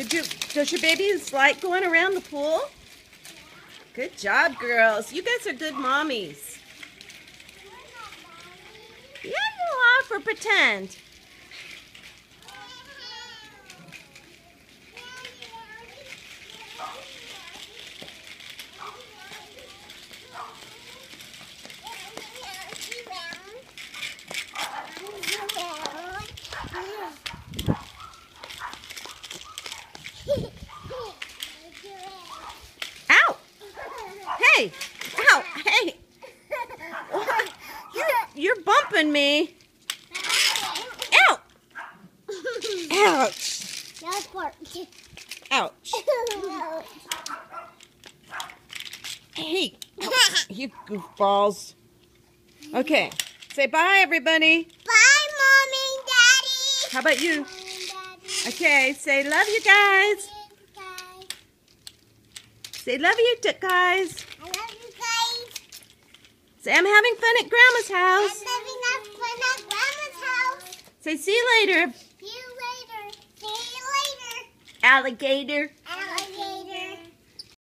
Does your baby like going around the pool? Good job, girls. You guys are good mommies. Yeah, you are, for pretend. Ow! Hey! Ow! Hey! You're bumping me. Ow! Ouch! Ouch! Hey! You goofballs. Okay. Say bye, everybody. Bye, Mommy and Daddy. How about you? Mommy and Daddy. Okay. Say love you guys. Guys. Say love you guys. I love you guys. Say I'm having fun at Grandma's I'm house. having fun at Grandma's house. Say see you later, See you later. See you later. alligator.